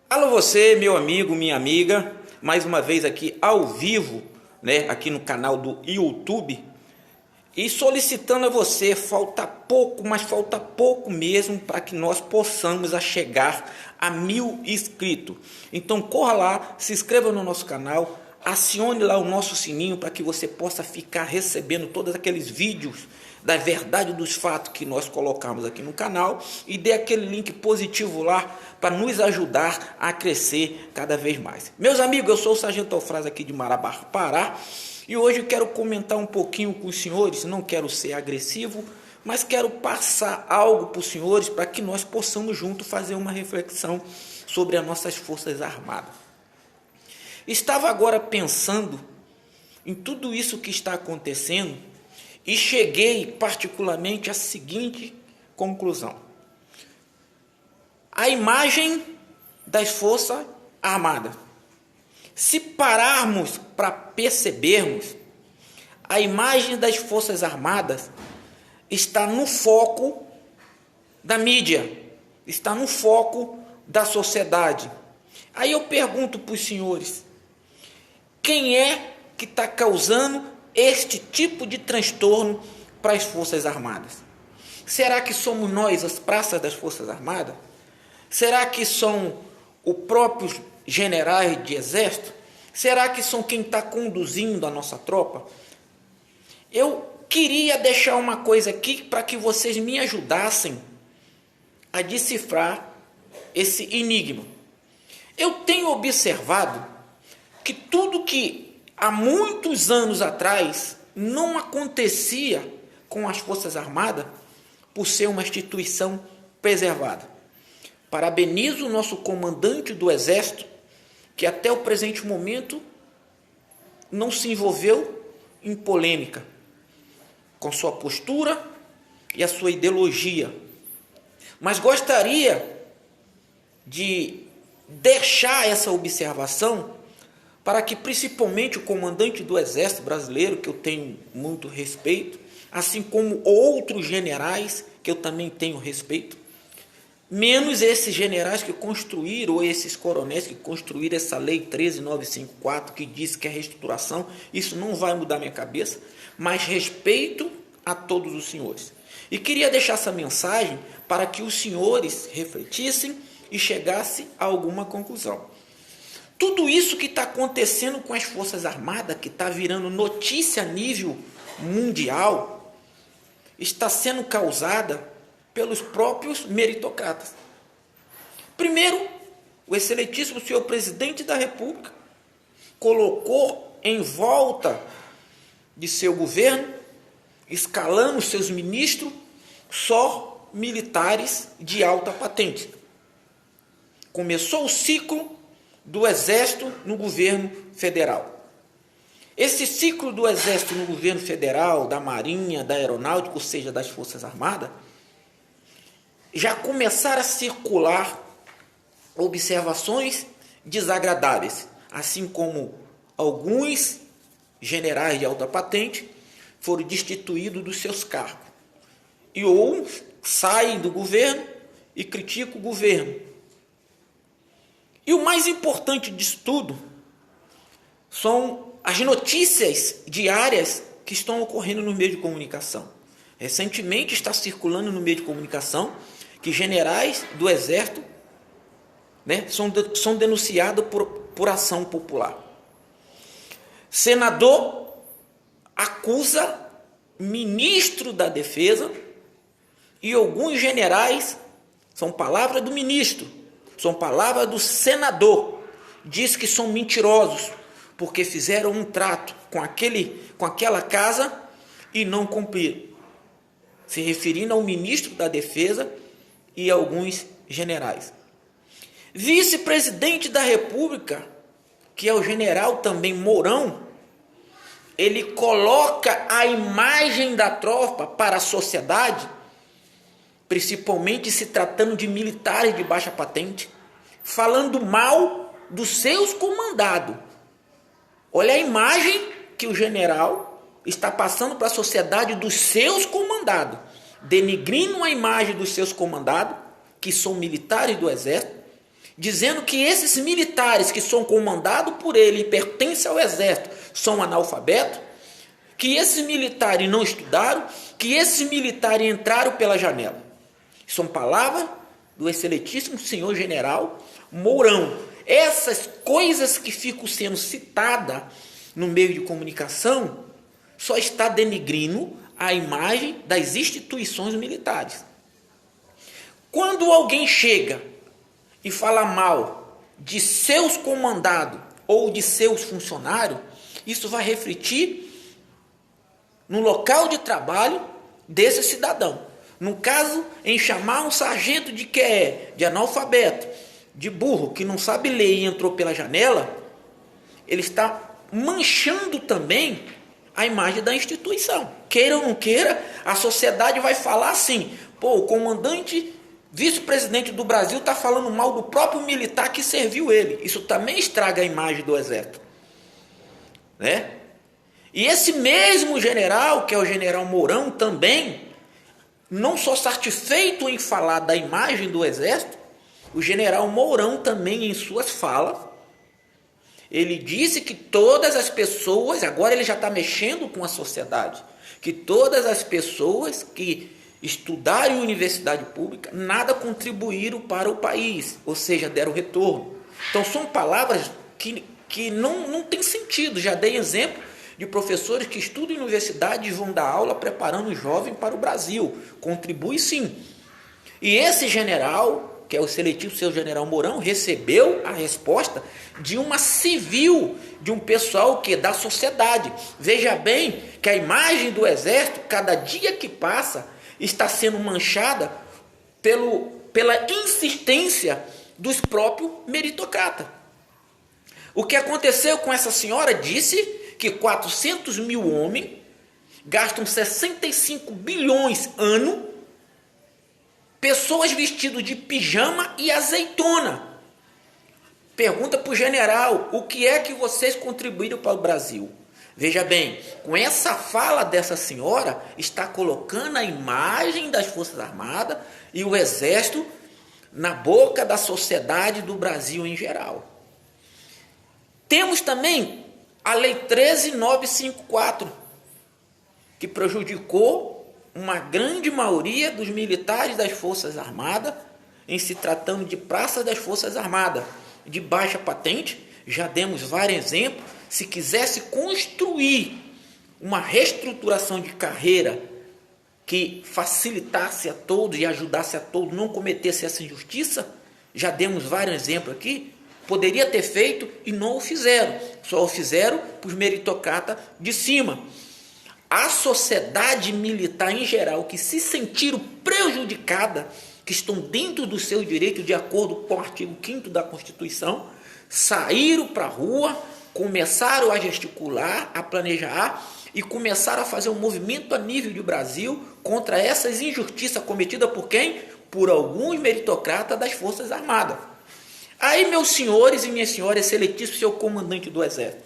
Alô você, meu amigo, minha amiga, mais uma vez aqui ao vivo, né, aqui no canal do YouTube, e solicitando a você, falta pouco, mas falta pouco mesmo para que nós possamos chegar a 1000 inscritos. Então corra lá, se inscreva no nosso canal, acione lá o nosso sininho para que você possa ficar recebendo todos aqueles vídeos da verdade dos fatos que nós colocamos aqui no canal e dê aquele link positivo lá para nos ajudar a crescer cada vez mais. Meus amigos, eu sou o Sargento Eufrásio aqui de Marabá, Pará, e hoje eu quero comentar um pouquinho com os senhores, não quero ser agressivo, mas quero passar algo para os senhores para que nós possamos juntos fazer uma reflexão sobre as nossas Forças Armadas. Estava agora pensando em tudo isso que está acontecendo e cheguei particularmente à seguinte conclusão. A imagem das Forças Armadas. Se pararmos para percebermos, a imagem das Forças Armadas está no foco da mídia, está no foco da sociedade. Aí eu pergunto para os senhores, quem é que está causando este tipo de transtorno para as Forças Armadas? Será que somos nós, as praças das Forças Armadas? Será que são os próprios generais de exército? Será que são quem está conduzindo a nossa tropa? Eu queria deixar uma coisa aqui para que vocês me ajudassem a decifrar esse enigma. Eu tenho observado que tudo que há muitos anos atrás não acontecia com as Forças Armadas por ser uma instituição preservada. Parabenizo o nosso comandante do Exército, que até o presente momento não se envolveu em polêmica com sua postura e a sua ideologia. Mas gostaria de deixar essa observação para que principalmente o comandante do Exército Brasileiro, que eu tenho muito respeito, assim como outros generais que eu também tenho respeito, menos esses generais que construíram, ou esses coronéis que construíram essa lei 13954, que diz que é reestruturação, isso não vai mudar minha cabeça, mas respeito a todos os senhores. E queria deixar essa mensagem para que os senhores refletissem e chegassem a alguma conclusão. Tudo isso que está acontecendo com as Forças Armadas, que está virando notícia a nível mundial, está sendo causada pelos próprios meritocratas. Primeiro, o excelentíssimo senhor presidente da República colocou em volta de seu governo, escalando seus ministros, só militares de alta patente. Começou o ciclo do Exército no governo federal. Esse ciclo do Exército no governo federal, da Marinha, da Aeronáutica, ou seja, das Forças Armadas, já começaram a circular observações desagradáveis, assim como alguns generais de alta patente foram destituídos dos seus cargos. E ou saem do governo e criticam o governo. E o mais importante disso tudo são as notícias diárias que estão ocorrendo no meio de comunicação. Recentemente está circulando no meio de comunicação que generais do Exército, né, são denunciados por ação popular. Senador acusa ministro da Defesa e alguns generais, são palavras do ministro, são palavras do senador, diz que são mentirosos, porque fizeram um trato com aquela casa e não cumpriram, se referindo ao ministro da Defesa e alguns generais. Vice-presidente da República, que é o general também Mourão, ele coloca a imagem da tropa para a sociedade, principalmente se tratando de militares de baixa patente, falando mal dos seus comandados. Olha a imagem que o general está passando para a sociedade dos seus comandados, denigrindo a imagem dos seus comandados, que são militares do Exército, dizendo que esses militares que são comandados por ele e pertencem ao exército são analfabetos, que esses militares não estudaram, que esses militares entraram pela janela. São palavras do excelentíssimo senhor general Mourão. Essas coisas que ficam sendo citadas no meio de comunicação só está denegrindo a imagem das instituições militares. Quando alguém chega e fala mal de seus comandados ou de seus funcionários, isso vai refletir no local de trabalho desse cidadão. No caso, em chamar um sargento de que é de analfabeto, de burro, que não sabe ler e entrou pela janela, ele está manchando também a imagem da instituição. Queira ou não queira, a sociedade vai falar assim: pô, o comandante, vice-presidente do Brasil está falando mal do próprio militar que serviu ele. Isso também estraga a imagem do exército, né? E esse mesmo general, que é o general Mourão, também, não só satisfeito em falar da imagem do exército, o general Mourão também, em suas falas, ele disse que todas as pessoas, agora ele já está mexendo com a sociedade, que todas as pessoas que estudaram em universidade pública nada contribuíram para o país, ou seja, deram retorno. Então são palavras que não tem sentido. Já dei exemplo de professores que estudam em universidade e vão dar aula preparando o jovem para o Brasil. Contribui sim. E esse general, que é o seletivo seu general Mourão, recebeu a resposta de uma civil, de um pessoal que é da sociedade. Veja bem que a imagem do exército, cada dia que passa, está sendo manchada pela insistência dos próprios meritocratas. O que aconteceu com essa senhora disse que 400 mil homens gastam 65 bilhões ano, pessoas vestidas de pijama e azeitona. Pergunta para o general: o que é que vocês contribuíram para o Brasil? Veja bem, com essa fala dessa senhora, está colocando a imagem das Forças Armadas e o Exército na boca da sociedade do Brasil em geral. Temos também a Lei 13.954, que prejudicou uma grande maioria dos militares das Forças Armadas, em se tratando de praças das Forças Armadas de baixa patente. Já demos vários exemplos. Se quisesse construir uma reestruturação de carreira que facilitasse a todos e ajudasse a todos, não cometesse essa injustiça, já demos vários exemplos aqui. Poderia ter feito e não o fizeram. Só o fizeram para os meritocratas de cima. A sociedade militar em geral, que se sentiram prejudicada, que estão dentro do seu direito de acordo com o artigo 5º da Constituição, saíram para a rua, começaram a gesticular, a planejar e começaram a fazer um movimento a nível de Brasil contra essas injustiças cometidas por quem? Por alguns meritocratas das Forças Armadas. Aí, meus senhores e minhas senhoras, excelentíssimo senhor comandante do Exército,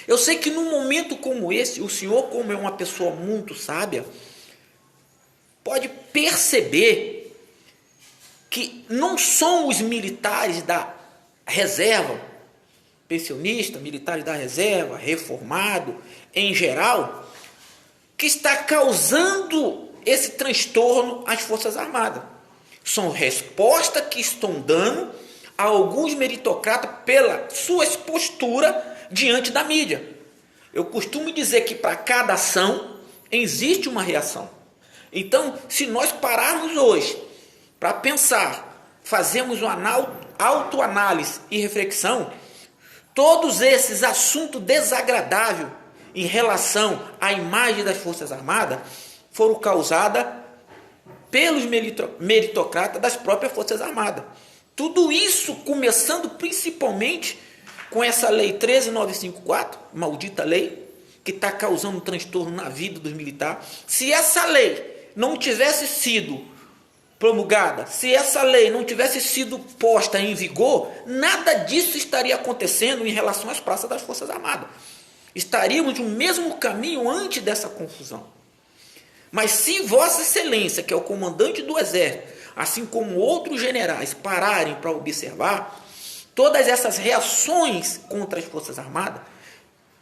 eu sei que num momento como esse, o senhor, como é uma pessoa muito sábia, pode perceber que não são os militares da reserva, pensionista, militares da reserva, reformado, em geral, que está causando esse transtorno às Forças Armadas. São respostas que estão dando a alguns meritocratas pela sua postura diante da mídia. Eu costumo dizer que para cada ação existe uma reação. Então, se nós pararmos hoje para pensar, fazermos uma autoanálise e reflexão, todos esses assuntos desagradáveis em relação à imagem das Forças Armadas foram causados pelos meritocratas das próprias Forças Armadas. Tudo isso começando principalmente com essa Lei 13.954, maldita lei, que está causando um transtorno na vida dos militares. Se essa lei não tivesse sido promulgada, se essa lei não tivesse sido posta em vigor, nada disso estaria acontecendo em relação às praças das Forças Armadas. Estaríamos no mesmo caminho antes dessa confusão. Mas se Vossa Excelência, que é o comandante do Exército, assim como outros generais, pararem para observar, todas essas reações contra as Forças Armadas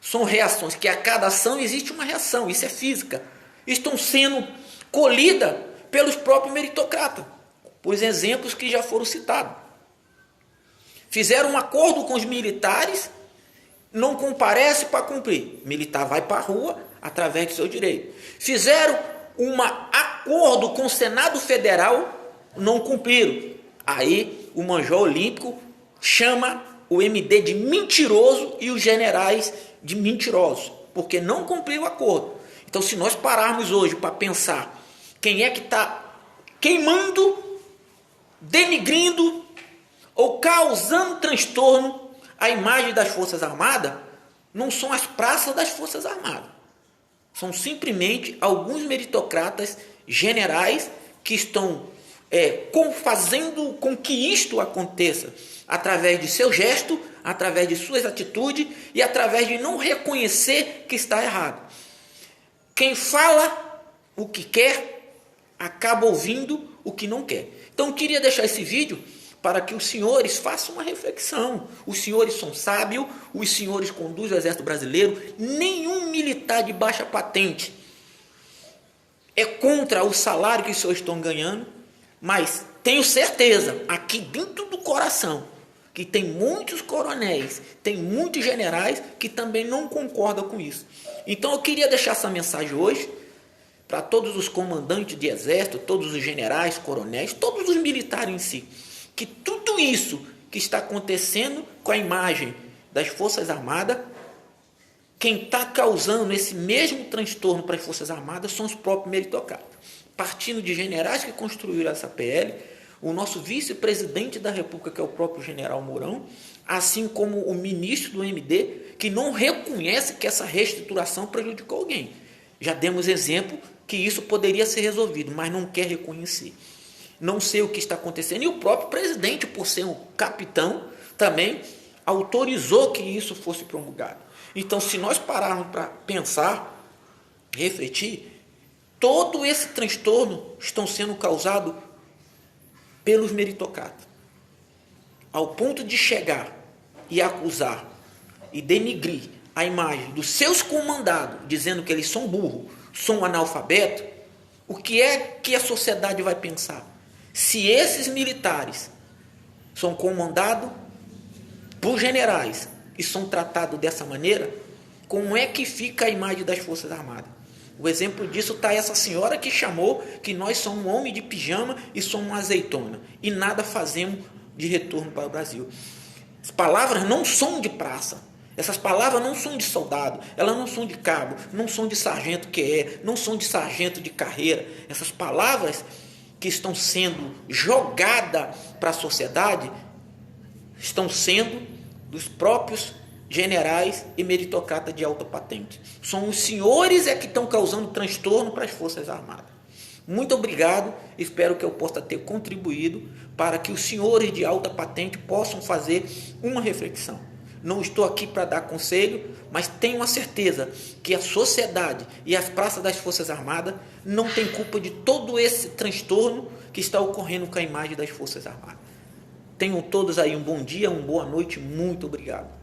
são reações que a cada ação existe uma reação, isso é física. Estão sendo colhidas pelos próprios meritocratas, os exemplos que já foram citados. Fizeram um acordo com os militares, não comparece para cumprir. O militar vai para a rua através do seu direito. Fizeram um acordo com o Senado Federal, não cumpriram. Aí o Major Olímpico chama o MD de mentiroso e os generais de mentirosos, porque não cumpriu o acordo. Então, se nós pararmos hoje para pensar quem é que está queimando, denigrindo ou causando transtorno à imagem das Forças Armadas, não são as praças das Forças Armadas. São simplesmente alguns meritocratas generais que estão fazendo com que isto aconteça através de seu gesto, através de suas atitudes e através de não reconhecer que está errado. Quem fala o que quer, acaba ouvindo o que não quer. Então eu queria deixar esse vídeo para que os senhores façam uma reflexão. Os senhores são sábios, os senhores conduzem o Exército Brasileiro. Nenhum militar de baixa patente é contra o salário que os senhores estão ganhando, mas tenho certeza, aqui dentro do coração, que tem muitos coronéis, tem muitos generais que também não concordam com isso. Então eu queria deixar essa mensagem hoje para todos os comandantes de exército, todos os generais, coronéis, todos os militares em si, que tudo isso que está acontecendo com a imagem das Forças Armadas, quem está causando esse mesmo transtorno para as Forças Armadas são os próprios meritocratas. Partindo de generais que construíram essa PL, o nosso vice-presidente da República, que é o próprio general Mourão, assim como o ministro do MD, que não reconhece que essa reestruturação prejudicou alguém. Já demos exemplo que isso poderia ser resolvido, mas não quer reconhecer. Não sei o que está acontecendo. E o próprio presidente, por ser um capitão, também autorizou que isso fosse promulgado. Então, se nós pararmos para pensar, refletir, todo esse transtorno estão sendo causado pelos meritocratas, ao ponto de chegar e acusar e denigrir a imagem dos seus comandados, dizendo que eles são burros, são analfabetos. O que é que a sociedade vai pensar? Se esses militares são comandados por generais e são tratados dessa maneira, como é que fica a imagem das Forças Armadas? O exemplo disso está essa senhora que chamou que nós somos um homem de pijama e somos uma azeitona. E nada fazemos de retorno para o Brasil. As palavras não são de praça. Essas palavras não são de soldado. Elas não são de cabo. Não são de sargento não são de sargento de carreira. Essas palavras que estão sendo jogadas para a sociedade estão sendo dos próprios generais e meritocratas de alta patente. São os senhores que estão causando transtorno para as Forças Armadas. Muito obrigado, espero que eu possa ter contribuído para que os senhores de alta patente possam fazer uma reflexão. Não estou aqui para dar conselho, mas tenho a certeza que a sociedade e as praças das Forças Armadas não têm culpa de todo esse transtorno que está ocorrendo com a imagem das Forças Armadas. Tenham todos aí um bom dia, uma boa noite, muito obrigado.